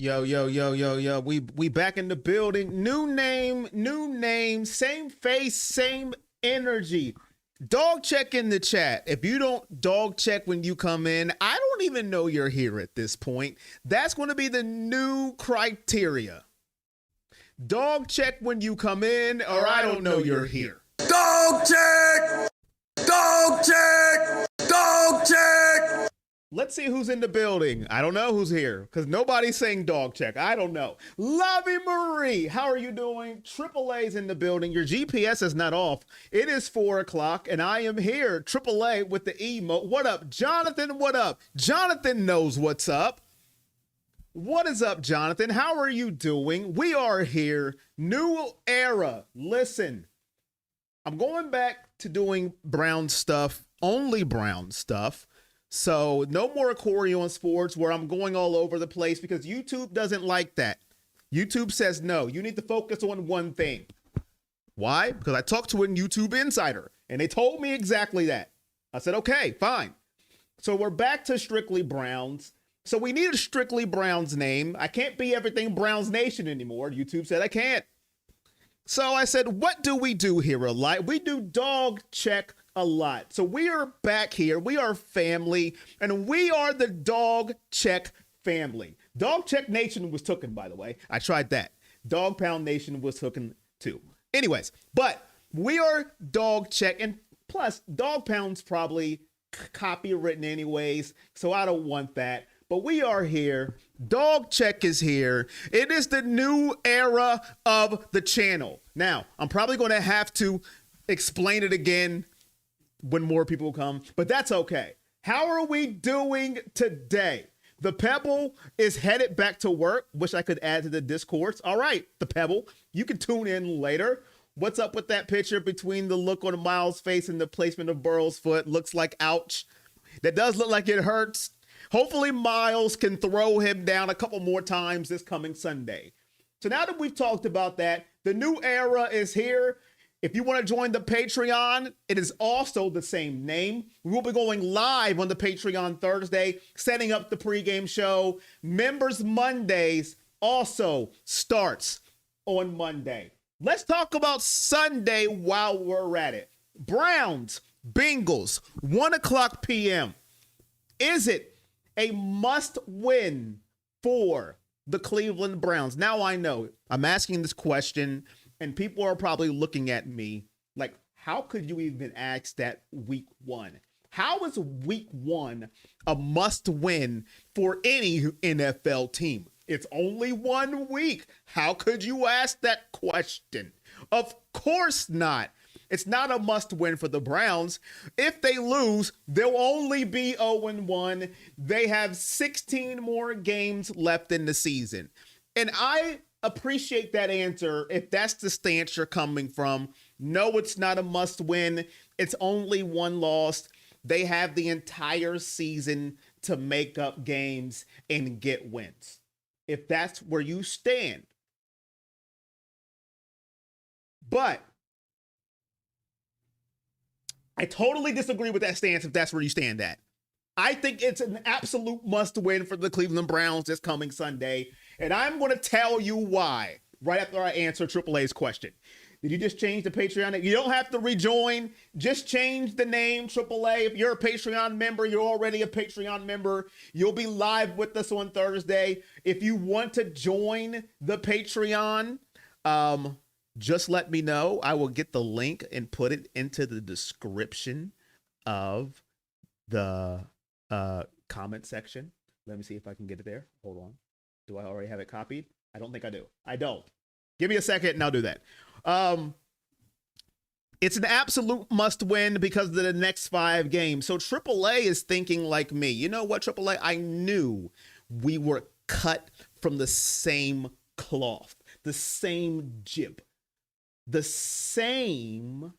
Yo, yo, yo, yo, yo. We back in the building. New name, same face, same energy. Dog check in the chat. If you don't dog check when you come in, I don't even know you're here at this point. That's going to be the new criteria. Dog check when you come in, or I don't know you're here. Dog check! Dog check! Dog check! Let's see who's in the building. I don't know who's here because nobody's saying dog check. I don't know. Lovey Marie, how are you doing? AAA's in the building. Your GPS is not off. It is 4 o'clock and I am here. AAA with the emote. What up, Jonathan? What up? Jonathan knows what's up. What is up, Jonathan? How are you doing? We are here. New era. Listen, I'm going back to doing Brown stuff, only Brown stuff. So no more Accordion Sports where I'm going all over the place because YouTube doesn't like that. YouTube says, no, you need to focus on one thing. Why? Because I talked to a YouTube insider and they told me exactly that. I said, okay, fine. So we're back to Strictly Browns. So we need a Strictly Browns name. I can't be everything Browns Nation anymore. YouTube said I can't. So I said, what do we do here a lot? We do dog check a lot. So we are back here. We are family, and we are the dog check family. Dog check nation was tooken, by the way. I tried that. Dog pound nation was hooking too. Anyways, but we are dog check, and plus dog pound's probably copywritten anyways, so I don't want that. But we are here. Dog check is here. It is the new era of the channel. Now, I'm probably going to have to explain it again when more people come, but that's okay. How are we doing today? The Pebble is headed back to work. Wish I could add to the discourse. All right, the Pebble, you can tune in later. What's up with that picture between the look on Miles' face and the placement of Burrow's foot? Looks like ouch. That does look like it hurts. Hopefully Miles can throw him down a couple more times this coming Sunday. So now that we've talked about that, the new era is here. If you want to join the Patreon, it is also the same name. We will be going live on the Patreon Thursday, setting up the pregame show. Members Mondays also starts on Monday. Let's talk about Sunday while we're at it. Browns, Bengals, 1 o'clock p.m. Is it a must win for the Cleveland Browns? Now I know I'm asking this question and people are probably looking at me like, how could you even ask that week one? How is week one a must win for any NFL team? It's only 1 week. How could you ask that question? Of course not. It's not a must win for the Browns. If they lose, they'll only be 0-1. They have 16 more games left in the season. And I appreciate that answer if that's the stance you're coming from. No, it's not a must win. It's only one loss. They have the entire season to make up games and get wins. If that's where you stand. But I totally disagree with that stance if that's where you stand at. I think it's an absolute must win for the Cleveland Browns this coming Sunday. And I'm going to tell you why right after I answer AAA's question. Did you just change the Patreon? You don't have to rejoin. Just change the name, AAA. If you're a Patreon member, you're already a Patreon member. You'll be live with us on Thursday. If you want to join the Patreon, just let me know. I will get the link and put it into the description of the comment section. Let me see if I can get it there. Hold on. Do I already have it copied? I don't think I do. I don't. Give me a second and I'll do that. It's an absolute must win because of the next 5 games. So AAA is thinking like me. You know what, AAA? I knew we were cut from the same cloth, the same jib, the same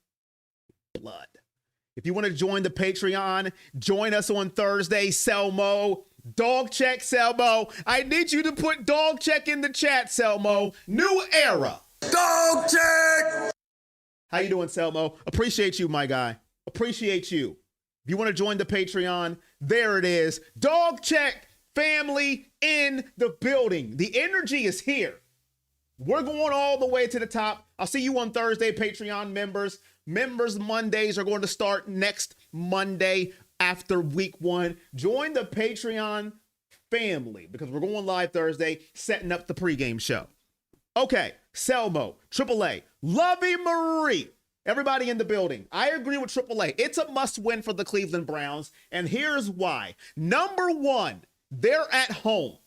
blood. If you want to join the Patreon, join us on Thursday. Selmo, dog check, Selmo. I need you to put dog check in the chat, Selmo. New era. Dog check! How you doing, Selmo? Appreciate you, my guy. Appreciate you. If you want to join the Patreon, there it is. Dog check family in the building. The energy is here. We're going all the way to the top. I'll see you on Thursday, Patreon members. Members Mondays are going to start next Monday after week 1. Join the Patreon family because we're going live Thursday, setting up the pregame show. Okay, Selmo, AAA, Lovey Marie, everybody in the building. I agree with AAA. It's a must win for the Cleveland Browns, and here's why. Number 1, they're at home.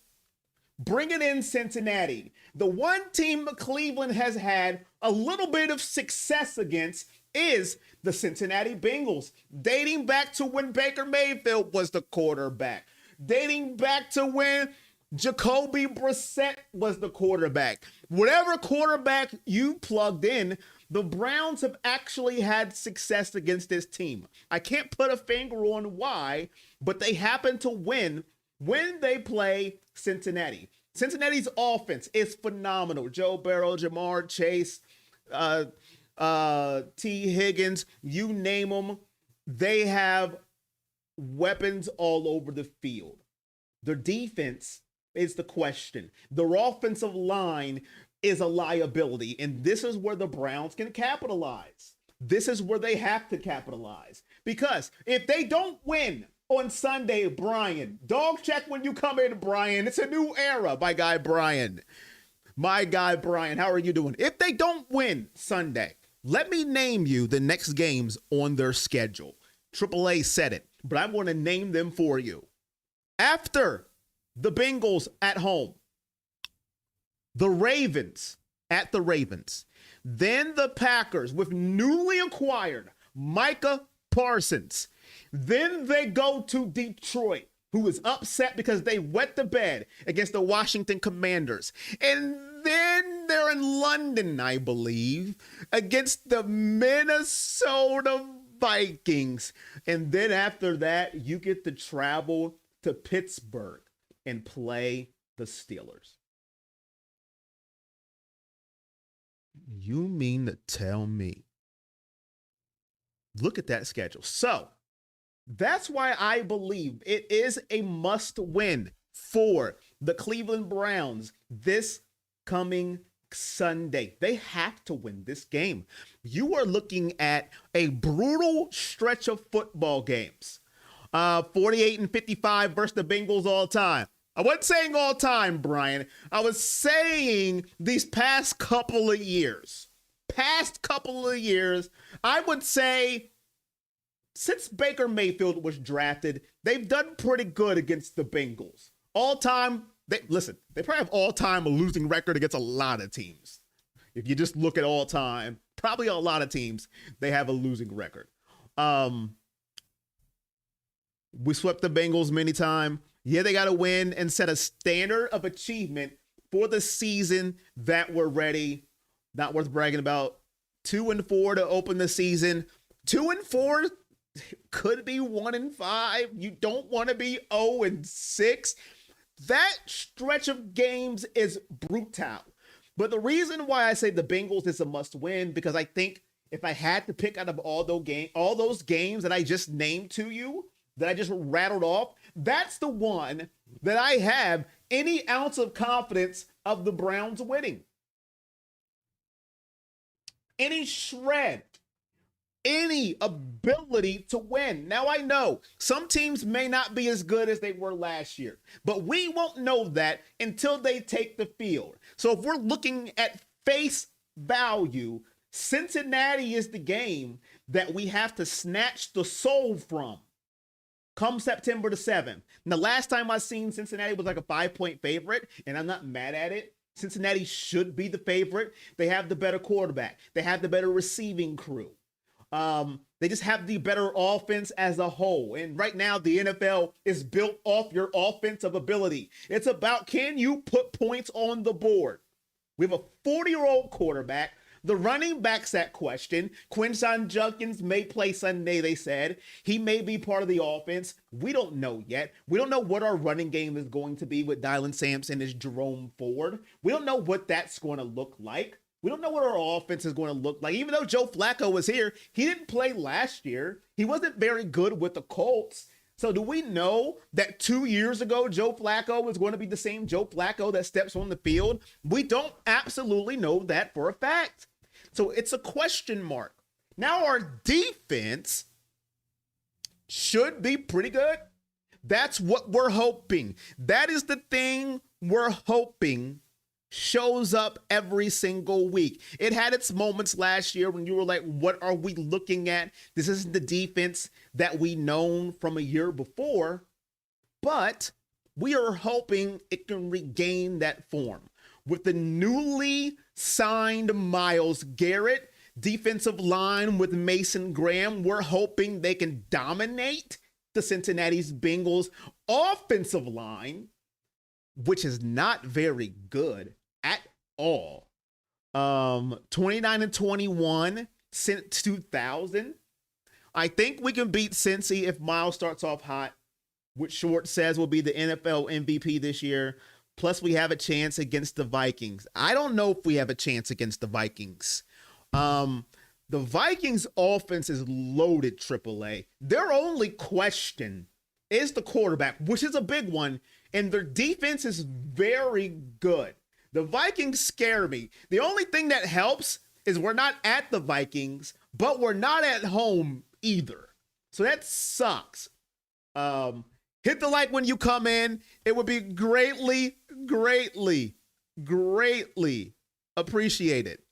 Bringing in Cincinnati. The one team Cleveland has had a little bit of success against is the Cincinnati Bengals, dating back to when Baker Mayfield was the quarterback, dating back to when Jacoby Brissett was the quarterback. Whatever quarterback you plugged in, the Browns have actually had success against this team. I can't put a finger on why, but they happen to win when they play Cincinnati. Cincinnati's offense is phenomenal. Joe Burrow, Jamar Chase, T. Higgins, you name them. They have weapons all over the field. Their defense is the question. Their offensive line is a liability, and this is where the Browns can capitalize. This is where they have to capitalize. Because if they don't win on Sunday, Brian, dog check when you come in, Brian. It's a new era, my guy Brian. My guy Brian, how are you doing? If they don't win Sunday, let me name you the next games on their schedule. AAA said it, but I'm going to name them for you. After the Bengals at home, the Ravens at the Ravens, then the Packers with newly acquired Micah Parsons. Then they go to Detroit, who is upset because they wet the bed against the Washington Commanders. And then they're in London, I believe, against the Minnesota Vikings. And then after that, you get to travel to Pittsburgh and play the Steelers. You mean to tell me? Look at that schedule. So that's why I believe it is a must win for the Cleveland Browns this coming Sunday. They have to win this game. You are looking at a brutal stretch of football games. 48-55 versus the Bengals all time. I wasn't saying all time, Brian. I was saying these past couple of years. I would say since Baker Mayfield was drafted, they've done pretty good against the Bengals. All time, they probably have all time a losing record against a lot of teams. If you just look at all time, probably a lot of teams, they have a losing record. We swept the Bengals many times. Yeah, they got to win and set a standard of achievement for the season that we're ready. Not worth bragging about. 2-4 to open the season. 2-4 could be 1-5. You don't want to be 0-6. That stretch of games is brutal. But the reason why I say the Bengals is a must win, because I think if I had to pick out of all those games that I just named to you, that I just rattled off, that's the one that I have any ounce of confidence of the Browns winning. Any shred, any ability to win. Now, I know some teams may not be as good as they were last year, but we won't know that until they take the field. So if we're looking at face value, Cincinnati is the game that we have to snatch the soul from come September the 7th. And the last time I seen Cincinnati was like a 5-point favorite, and I'm not mad at it. Cincinnati should be the favorite. They have the better quarterback. They have the better receiving crew. They just have the better offense as a whole. And right now, the NFL is built off your offensive ability. It's about, can you put points on the board? We have a 40-year-old quarterback. The running back's that question. Quinshon Judkins may play Sunday, they said. He may be part of the offense. We don't know yet. We don't know what our running game is going to be with Dylan Sampson as Jerome Ford. We don't know what that's going to look like. We don't know what our offense is going to look like. Even though Joe Flacco was here, he didn't play last year. He wasn't very good with the Colts. So do we know that 2 years ago, Joe Flacco was going to be the same Joe Flacco that steps on the field? We don't absolutely know that for a fact. So it's a question mark. Now our defense should be pretty good. That's what we're hoping. That is the thing we're hoping shows up every single week. It had its moments last year when you were like, what are we looking at? This isn't the defense that we known from a year before, but we are hoping it can regain that form. With the newly signed Myles Garrett, defensive line with Mason Graham, we're hoping they can dominate the Cincinnati Bengals offensive line, which is not very good at all. 29-21 since 2000. I think we can beat Cincy if Miles starts off hot, which Short says will be the NFL MVP this year. Plus, we have a chance against the Vikings. I don't know if we have a chance against the Vikings. The Vikings offense is loaded, AAA. Their only question is the quarterback, which is a big one, and their defense is very good. The Vikings scare me. The only thing that helps is we're not at the Vikings, but we're not at home either. So that sucks. Hit the like when you come in. It would be greatly, greatly, greatly appreciated.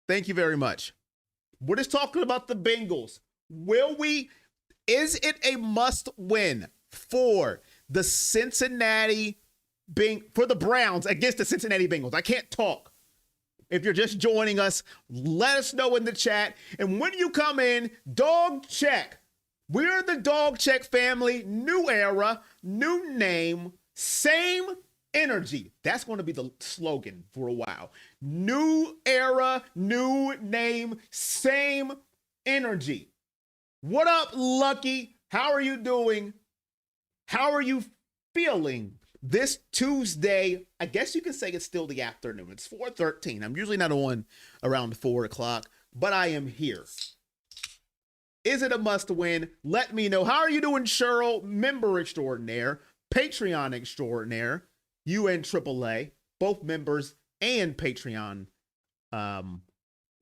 Thank you very much. We're just talking about the Bengals. Is it a must win for the for the Browns against the Cincinnati Bengals? I can't talk. If you're just joining us, let us know in the chat. And when you come in, dog check. We're the dog check family. New era, new name, same energy. That's going to be the slogan for a while. New era, new name, same energy. What up, Lucky? How are you doing? How are you feeling this Tuesday? I guess you can say it's still the afternoon. It's 4:13. I'm usually not on around 4 o'clock, but I am here. Is it a must win? Let me know. How are you doing, Cheryl? Member extraordinaire, Patreon extraordinaire, you and AAA, both members and Patreon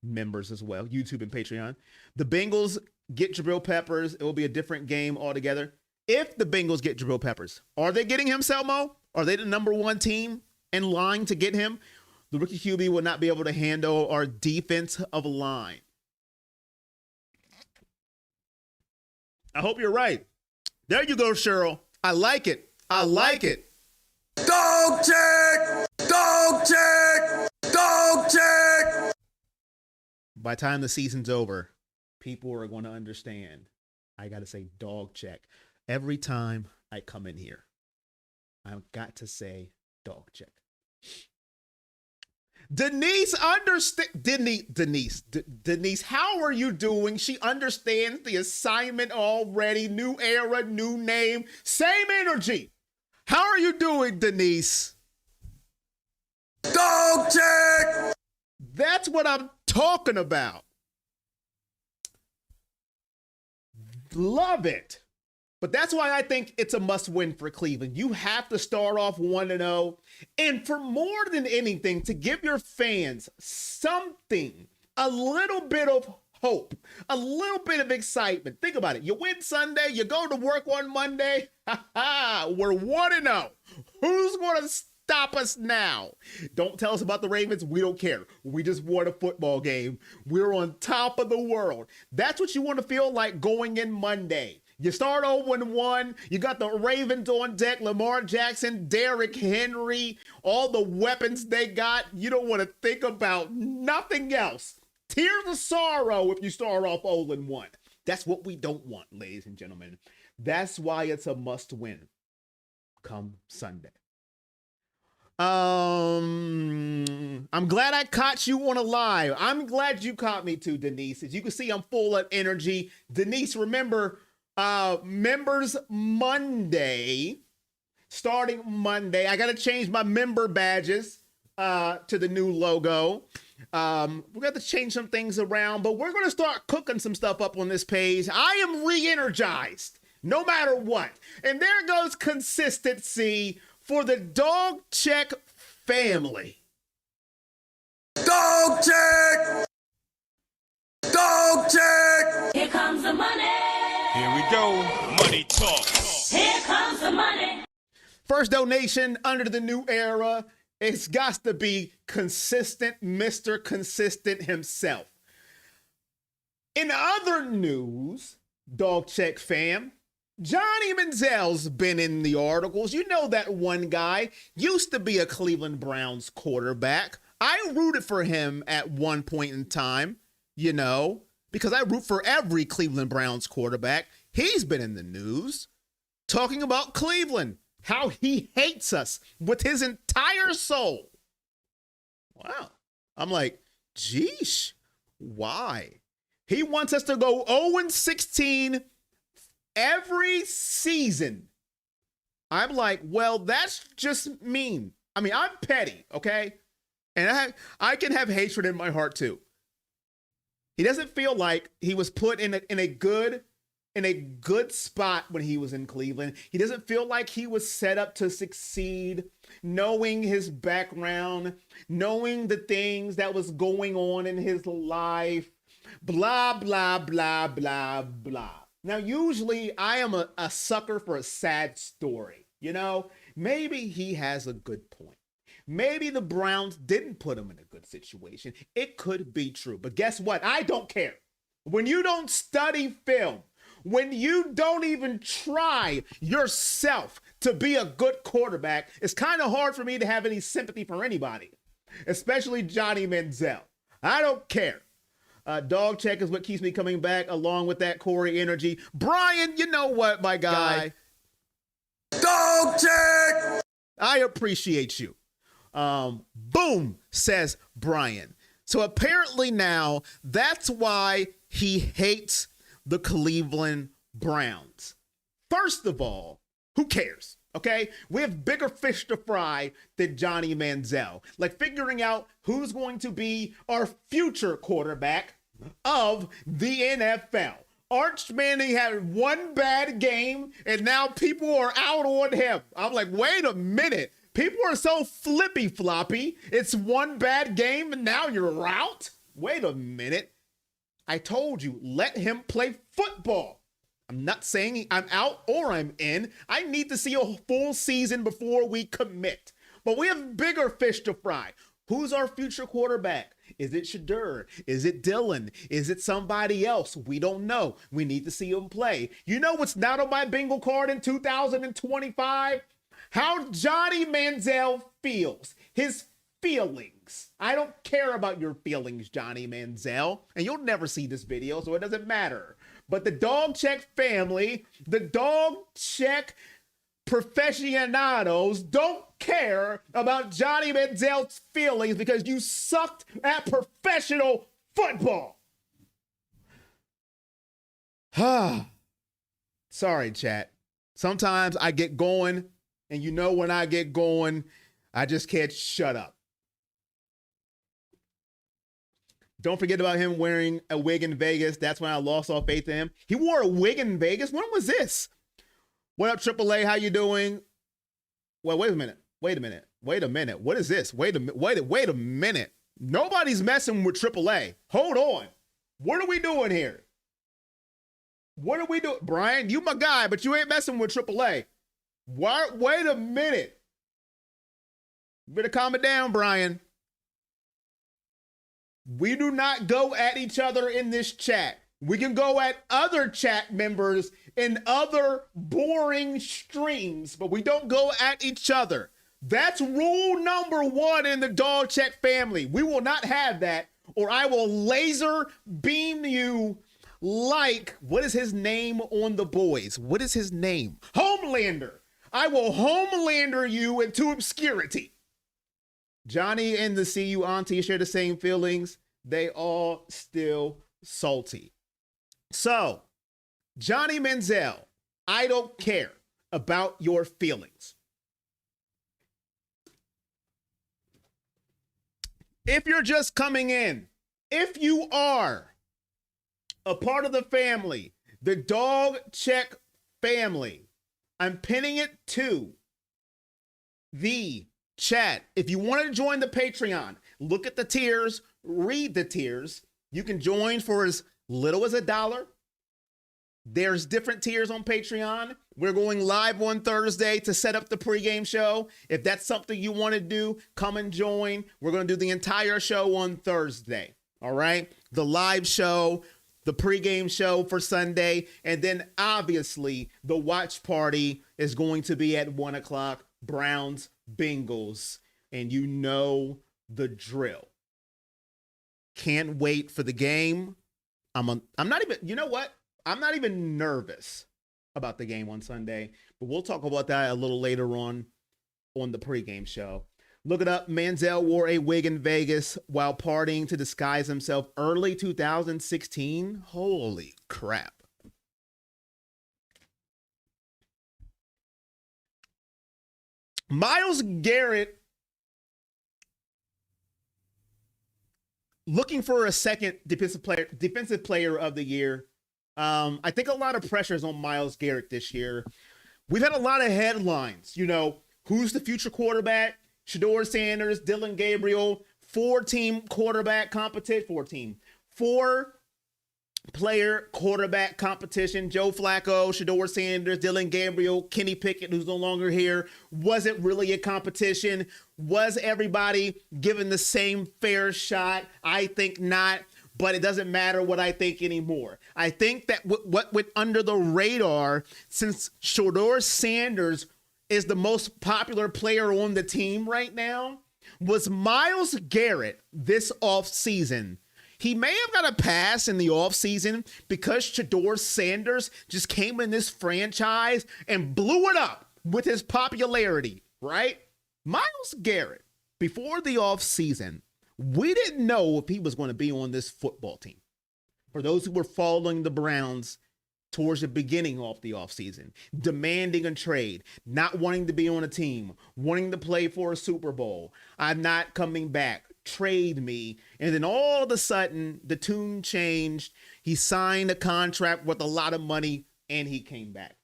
members as well, YouTube and Patreon. The Bengals get Jabril Peppers. It will be a different game altogether. If the Bengals get Jabril Peppers, are they getting him, Selmo? Are they the number one team in line to get him? The rookie QB will not be able to handle our defensive line. I hope you're right. There you go, Cheryl. I like it. I like it. Dog check! Dog check! Dog check! By the time the season's over, people are going to understand. I got to say dog check. Every time I come in here, I've got to say dog check. Denise, Denise, how are you doing? She understands the assignment already. New era, new name, same energy. How are you doing, Denise? Dog check! That's what I'm talking about. Love it. But that's why I think it's a must win for Cleveland. You have to start off 1-0. And for more than anything, to give your fans something, a little bit of hope, a little bit of excitement. Think about it. You win Sunday, you go to work on Monday. We're 1-0. Who's going to stop us now? Don't tell us about the Ravens. We don't care. We just won a football game. We're on top of the world. That's what you want to feel like going in Monday. You start 0-1. You got the Ravens on deck, Lamar Jackson, Derrick Henry, all the weapons they got. You don't want to think about nothing else. Tears of sorrow if you start off 0-1. That's what we don't want, ladies and gentlemen. That's why it's a must win come Sunday. I'm glad I caught you on a live. I'm glad you caught me too, Denise. As you can see, I'm full of energy. Denise, remember, members Monday, starting Monday, I got to change my member badges to the new logo. We're going to change some things around, but we're going to start cooking some stuff up on this page. I am re-energized no matter what. And there goes consistency for the Dog Check family. Dog check! Dog check! Here comes the money. Here we go. Money talk. Here comes the money. First donation under the new era. It's got to be consistent, Mr. Consistent himself. In other news, Dog Check fam, Johnny Manziel's been in the articles. You know that one guy used to be a Cleveland Browns quarterback. I rooted for him at one point in time, you know, because I root for every Cleveland Browns quarterback. He's been in the news talking about Cleveland, how he hates us with his entire soul. Wow. I'm like, geesh, why? He wants us to go 0-16 every season. I'm like, well, that's just mean. I mean, I'm petty, okay? And I can have hatred in my heart too. He doesn't feel like he was put in a good spot when he was in Cleveland. He doesn't feel like he was set up to succeed, knowing his background, knowing the things that was going on in his life, blah, blah, blah, blah, blah. Now, usually I am a sucker for a sad story. You know, maybe he has a good point. Maybe the Browns didn't put him in a good situation. It could be true. But guess what? I don't care. When you don't study film, when you don't even try yourself to be a good quarterback, it's kind of hard for me to have any sympathy for anybody, especially Johnny Manziel. I don't care. Dog check is what keeps me coming back, along with that Corey energy. Brian, you know what, my guy? Dog check! I appreciate you. Boom, says Brian. So apparently now that's why he hates the Cleveland Browns. First of all, who cares? Okay, we have bigger fish to fry than Johnny Manziel. Like figuring out who's going to be our future quarterback of the NFL. Arch Manning had one bad game, and now people are out on him. I'm like, wait a minute. People are so flippy floppy. It's one bad game, and now you're out? Wait a minute. I told you, let him play football. I'm not saying I'm out or I'm in. I need to see a full season before we commit. But we have bigger fish to fry. Who's our future quarterback? Is it Shadur? Is it Dylan? Is it somebody else? We don't know. We need to see him play. You know what's not on my bingo card in 2025? How Johnny Manziel feels. His feelings. I don't care about your feelings, Johnny Manziel. And you'll never see this video, so it doesn't matter. But the Dog Check family, the Dog Check professionados don't care about Johnny Manziel's feelings because you sucked at professional football. Sorry, chat. Sometimes I get going, and you know when I get going, I just can't shut up. Don't forget about him wearing a wig in Vegas. That's when I lost all faith in him. He wore a wig in Vegas? When was this? What up, AAA? How you doing? Well, wait a minute. What is this? Wait a minute. Nobody's messing with AAA. Hold on. What are we doing here? What are we doing? Brian, you my guy, but you ain't messing with AAA. What? Wait a minute. You better calm it down, Brian. We do not go at each other in this chat. We can go at other chat members in other boring streams, but we don't go at each other. That's rule number 1 in the Dog Check family. We will not have that, or I will laser beam you like, what is his name on The Boys? What is his name? Homelander. I will Homelander you into obscurity. Johnny and the See You Auntie share the same feelings. They all still salty. So, Johnny Manziel, I don't care about your feelings. If you're just coming in, if you are a part of the family, the Dog Check family, I'm pinning it to the chat. If you want to join the Patreon, look at the tiers, read the tiers. You can join for as little as $1. There's different tiers on Patreon. We're going live on Thursday to set up the pregame show. If that's something you want to do, come and join. We're going to do the entire show on Thursday. All right. The live show, the pregame show for Sunday. And then obviously the watch party is going to be at 1 o'clock. Browns, Bengals. And you know the drill. Can't wait for the game. I'm not even, you know what? I'm not even nervous about the game on Sunday, but we'll talk about that a little later on the pregame show. Look it up. Manziel wore a wig in Vegas while partying to disguise himself early 2016. Holy crap. Myles Garrett looking for a second defensive player of the year. I think a lot of pressure is on Myles Garrett this year. We've had a lot of headlines. You know, who's the future quarterback? Shedeur Sanders, Dylan Gabriel, 4-team quarterback competition, 4-player quarterback competition. Joe Flacco, Shedeur Sanders, Dylan Gabriel, Kenny Pickett, who's no longer here. Was it really a competition? Was everybody given the same fair shot? I think not. But it doesn't matter what I think anymore. I think that what went under the radar, since Shedeur Sanders is the most popular player on the team right now, was Myles Garrett this offseason. He may have got a pass in the offseason because Shedeur Sanders just came in this franchise and blew it up with his popularity, right? Myles Garrett, before the offseason, we didn't know if he was going to be on this football team. For those who were following the Browns towards the beginning of the offseason, demanding a trade, not wanting to be on a team, wanting to play for a Super Bowl. I'm not coming back. Trade me. And then all of a sudden, the tune changed. He signed a contract with a lot of money, and he came back.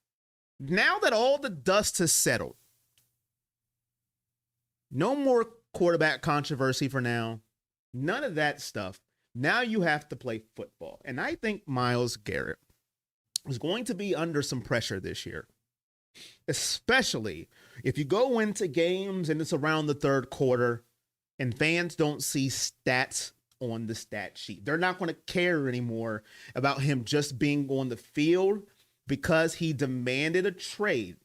Now that all the dust has settled, no more quarterback controversy for now. None of that stuff. Now you have to play football. And I think Myles Garrett is going to be under some pressure this year, especially if you go into games and it's around the third quarter and fans don't see stats on the stat sheet. They're not going to care anymore about him just being on the field because he demanded a trade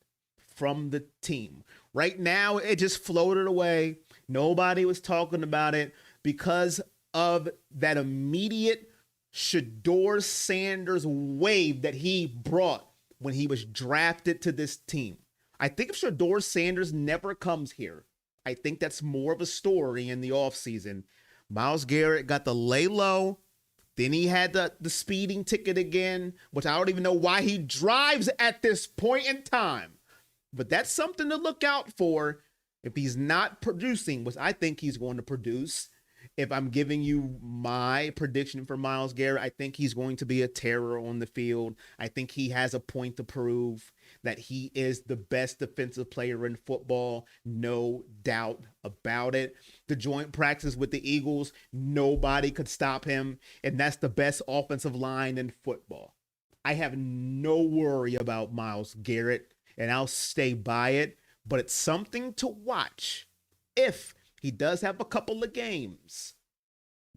from the team. Right now, it just floated away. Nobody was talking about it because of that immediate Shedeur Sanders wave that he brought when he was drafted to this team. I think if Shedeur Sanders never comes here, I think that's more of a story in the offseason. Myles Garrett got the lay low. Then he had the speeding ticket again, which I don't even know why he drives at this point in time. But that's something to look out for if he's not producing, which I think he's going to produce. If I'm giving you my prediction for Myles Garrett, I think he's going to be a terror on the field. I think he has a point to prove that he is the best defensive player in football. No doubt about it. The joint practice with the Eagles, nobody could stop him. And that's the best offensive line in football. I have no worry about Myles Garrett, and I'll stay by it. But it's something to watch if he does have a couple of games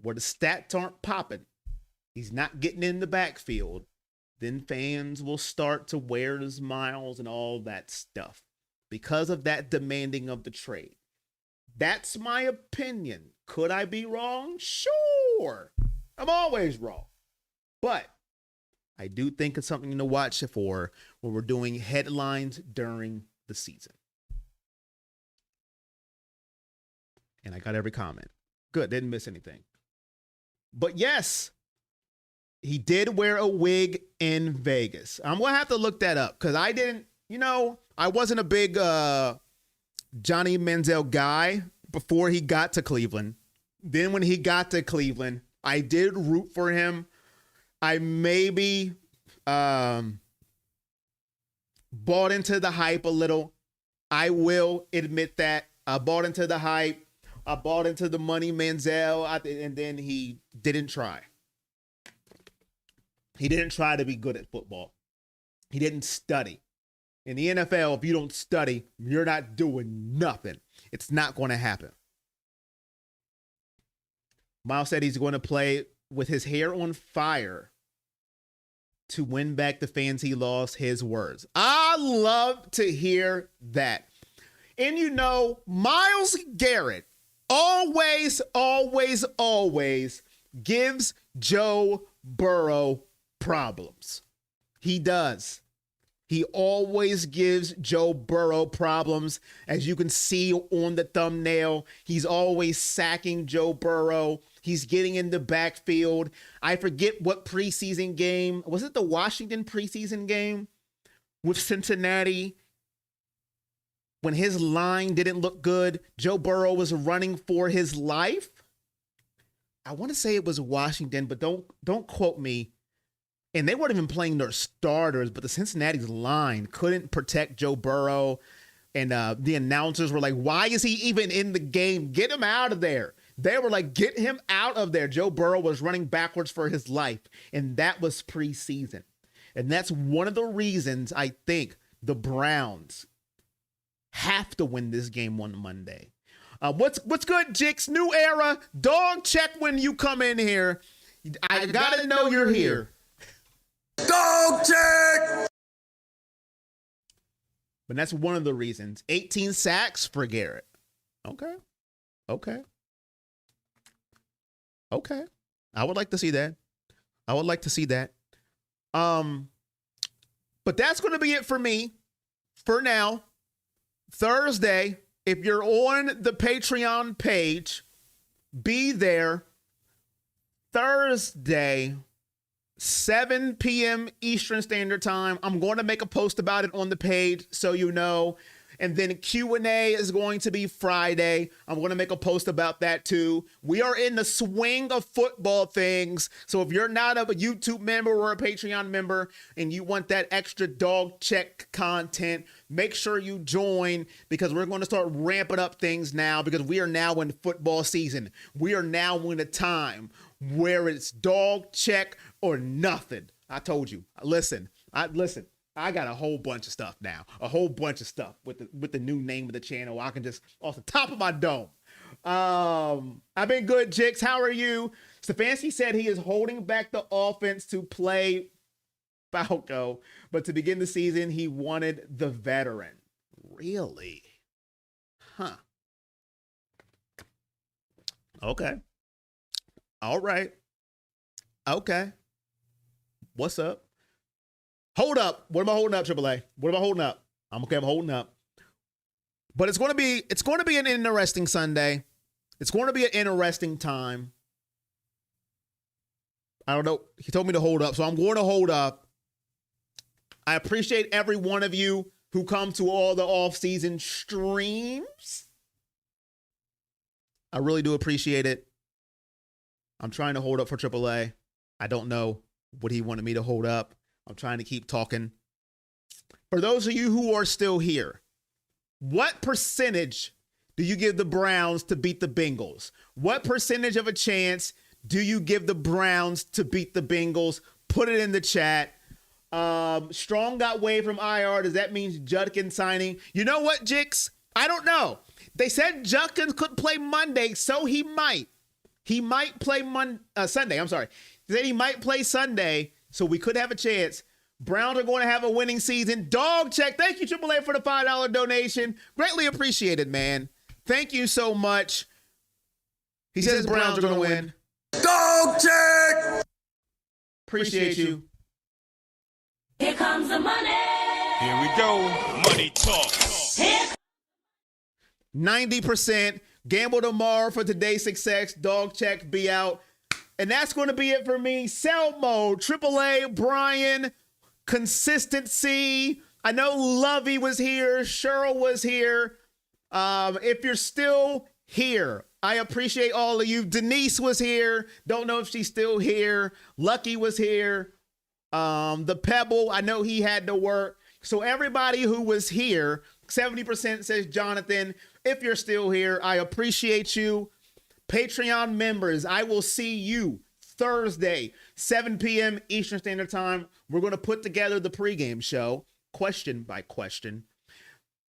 where the stats aren't popping. He's not getting in the backfield. Then fans will start to where's Myles and all that stuff because of that demanding of the trade. That's my opinion. Could I be wrong? Sure. I'm always wrong. But I do think it's something to watch for when we're doing headlines during the season. And I got every comment. Good. Didn't miss anything. But yes, he did wear a wig in Vegas. I'm going to have to look that up because I didn't, I wasn't a big Johnny Manziel guy before he got to Cleveland. Then when he got to Cleveland, I did root for him. I maybe bought into the hype a little. I will admit that. I bought into the hype. I bought into the money Manziel, and then he didn't try. He didn't try to be good at football. He didn't study. In the NFL, if you don't study, you're not doing nothing. It's not going to happen. Miles said he's going to play with his hair on fire to win back the fans he lost. His words. I love to hear that. And you know, Myles Garrett always gives Joe Burrow problems. He does. He always gives Joe Burrow problems. As you can see on the thumbnail, he's always sacking Joe Burrow. He's getting in the backfield. I forget what preseason game. Was it the Washington preseason game with Cincinnati? When his line didn't look good, Joe Burrow was running for his life. I want to say it was Washington, but don't quote me. And they weren't even playing their starters, but the Cincinnati's line couldn't protect Joe Burrow. And the announcers were like, why is he even in the game? Get him out of there. They were like, get him out of there. Joe Burrow was running backwards for his life. And that was preseason. And that's one of the reasons I think the Browns have to win this game on Monday. What's good, Jix? New era. Dog check when you come in here. I gotta know you're here. Dog check. But that's one of the reasons. 18 sacks for Garrett. Okay. I would like to see that. But that's going to be it for me for now. Thursday, if you're on the Patreon page, be there. Thursday, 7 p.m. Eastern Standard Time. I'm going to make a post about it on the page so you know. And then Q&A is going to be Friday. I'm going to make a post about that too. We are in the swing of football things. So if you're not a YouTube member or a Patreon member and you want that extra dog check content, make sure you join because we're going to start ramping up things now because we are now in football season. We are now in a time where it's dog check or nothing. I told you. Listen. I got a whole bunch of stuff now. A whole bunch of stuff with the new name of the channel. I can just off the top of my dome. I've been good, Jix. How are you? Stefanski said he is holding back the offense to play Falco, but to begin the season, he wanted the veteran. Really? Huh. Okay. All right. Okay. What's up? Hold up. What am I holding up, AAA? What am I holding up? I'm holding up. But it's going to be an interesting Sunday. It's going to be an interesting time. I don't know. He told me to hold up, so I'm going to hold up. I appreciate every one of you who come to all the off-season streams. I really do appreciate it. I'm trying to hold up for AAA. I don't know what he wanted me to hold up. I'm trying to keep talking. For those of you who are still here, what percentage do you give the Browns to beat the Bengals? What percentage of a chance do you give the Browns to beat the Bengals? Put it in the chat. Strong got waived from IR. Does that mean Judkins signing? You know what, Jix? I don't know. They said Judkins could play Monday, so he might. He might play Sunday. I'm sorry. They said he might play Sunday. So we could have a chance. Browns are going to have a winning season. Dog check. Thank you, AAA, for the $5 donation. Greatly appreciated, man. Thank you so much. He says Browns are going to win. Dog check. Appreciate you. Here comes the money. Here we go. Money talk. Here 90%. Gamble tomorrow for today's success. Dog check. Be out. And that's going to be it for me. Sell mode, AAA, Brian, consistency. I know Lovey was here. Cheryl was here. If you're still here I appreciate all of you. Denise was here. Don't know if she's still here. Lucky was here. The Pebble, I know he had to work. So everybody who was here, 70% says Jonathan. If you're still here, I appreciate you. Patreon members, I will see you Thursday, 7 p.m. Eastern Standard Time. We're going to put together the pregame show, question by question.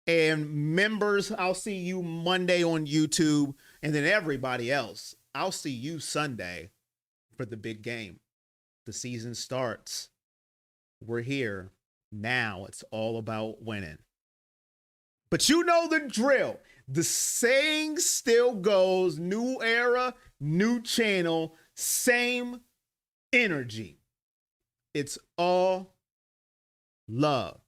And members, I'll see you Monday on YouTube. And then everybody else, I'll see you Sunday for the big game. The season starts. We're here. Now it's all about winning. But you know the drill. The saying still goes, new era, new channel, same energy. It's all love.